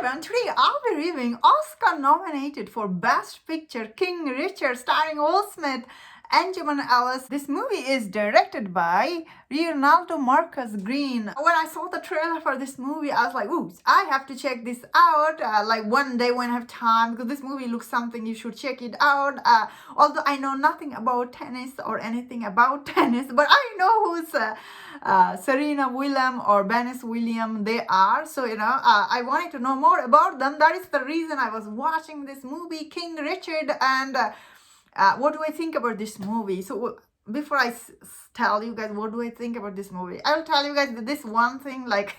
everyone, today I'll be reviewing Oscar nominated for Best Picture King Richard starring Will Smith and Jaman Ellis. This movie is directed by Leonardo Marcus Green. When I saw the trailer for this movie, I was like, ooh, I have to check this out like one day when I have time, because this movie looks something you should check it out. Although I know nothing about tennis or anything about tennis, but I know who's Serena Williams or Venus Williams they are. So, I wanted to know more about them. That is the reason I was watching this movie, King Richard. And what do I think about this movie? So, before I tell you guys what do I think about this movie, I'll tell you guys this one thing. Like,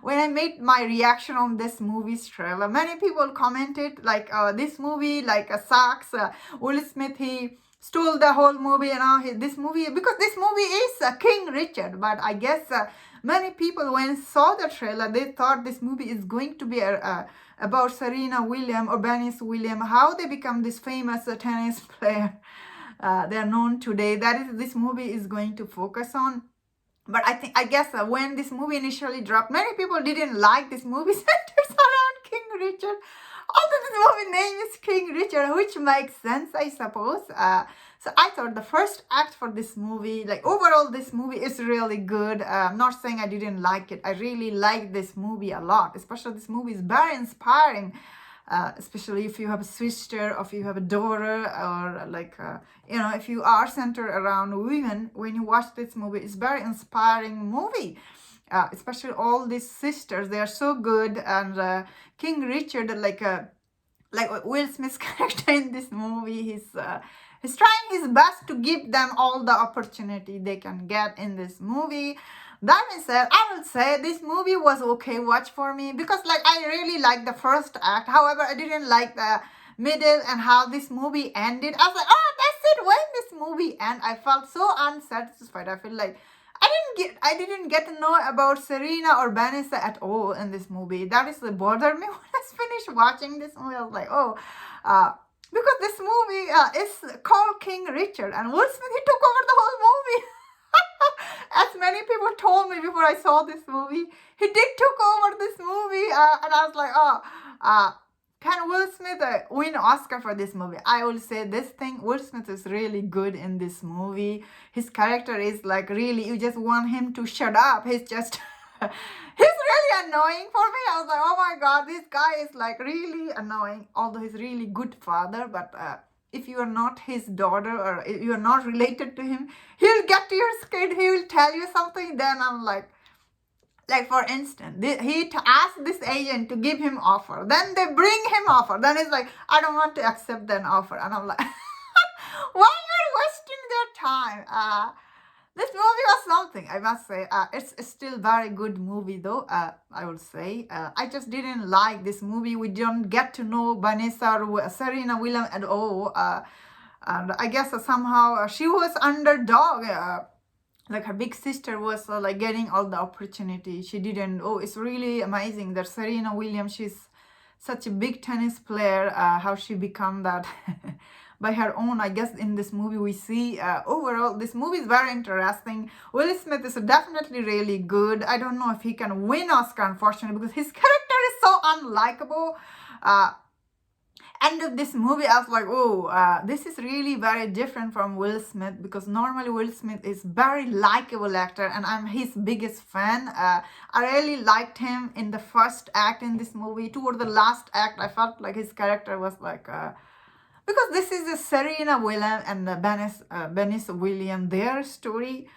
when I made my reaction on this movie's trailer, many people commented like, this movie like sucks. Will Smith, he stole the whole movie, this movie, because this movie is King Richard. But I guess many people, when saw the trailer, they thought this movie is going to be about Serena Williams or Venus Williams, how they become this famous tennis player they are known today. That is, this movie is going to focus on. But I guess when this movie initially dropped, many people didn't like this movie centers around King Richard. Although this movie name is King Richard, which makes sense, I suppose. So I thought the first act for this movie, like overall this movie is really good. I'm not saying I didn't like it. I really like this movie a lot. Especially this movie is very inspiring. Especially if you have a sister, or if you have a daughter, or like, if you are centered around women, when you watch this movie, it's very inspiring movie. Especially all these sisters, they are so good. And King Richard, like Will Smith's character in this movie, he's trying his best to give them all the opportunity they can get in this movie. That being said, I will say this movie was okay watch for me, because like I really liked the first act. However, I didn't like the middle and how this movie ended. I was like, oh, that's it. When this movie ended, I felt so unsatisfied. I feel like I didn't get to know about Serena or Vanessa at all in this movie. That is what bothered me when I finished watching this movie. I was like, oh, because this movie is called King Richard, and Will Smith, he took over the whole movie. As many people told me before I saw this movie, he did took over this movie, and I was like, oh, can Will Smith win Oscar for this movie? I will say this thing, Will Smith is really good in this movie. His character is like really, you just want him to shut up. He's just, he's really annoying for me. I was like, oh my God, this guy is like really annoying, although he's really good father. But if you are not his daughter, or if you are not related to him, he'll get to your skin, he will tell you something. Then I'm like for instance, he asked this agent to give him offer. Then they bring him offer. Then he's like, I don't want to accept that offer. And I'm like, why are you wasting their time? This movie was something, I must say. It's still very good movie though, I would say. I just didn't like this movie. We don't get to know Vanessa or Serena Williams at all. And I guess somehow she was underdog. Like her big sister was like getting all the opportunity. She didn't. Oh, it's really amazing that Serena Williams, she's such a big tennis player, how she become that by her own. I guess in this movie we see overall this movie is very interesting. Will Smith is definitely really good. I don't know if he can win Oscar, unfortunately, because his character is so unlikable. End of this movie, I was like, oh, this is really very different from Will Smith, because normally Will Smith is very likable actor, and I'm his biggest fan. I really liked him in the first act in this movie. Toward the last act, I felt like his character was like, because this is a Serena Williams and Venus Williams, their story.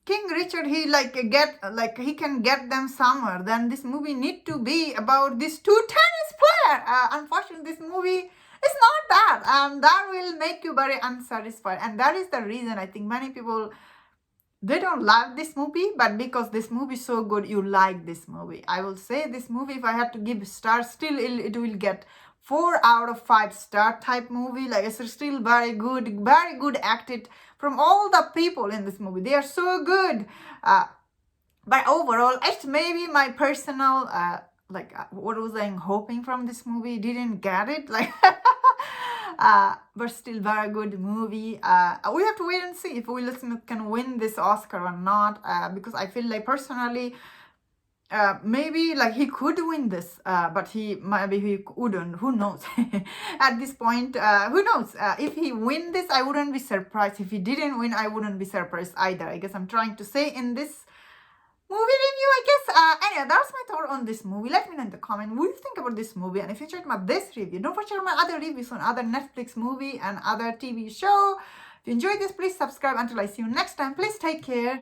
King Richard, he he can get them somewhere. Then this movie need to be about these two tennis players. Unfortunately, this movie is not that, and that will make you very unsatisfied. And that is the reason I think many people, they don't like this movie, but because this movie is so good, you like this movie. I will say this movie, if I had to give stars, still it will get 4 out of 5 star type movie. Like, it's still very good acted from all the people in this movie. They are so good. But overall, it's maybe my personal, what was I hoping from this movie? Didn't get it. Like, but still very good movie. We have to wait and see if Will Smith can win this Oscar or not. Because I feel like personally, maybe like he could win this, but maybe he wouldn't. Who knows? At this point, who knows? If he win this, I wouldn't be surprised. If he didn't win, I wouldn't be surprised either. I guess I'm trying to say in this movie review, I guess. Anyway, that's my thought on this movie. Let me know in the comment what you think about this movie. And if you checked my this review, don't forget my other reviews on other Netflix movie and other TV show. If you enjoyed this, please subscribe. Until I see you next time, please take care.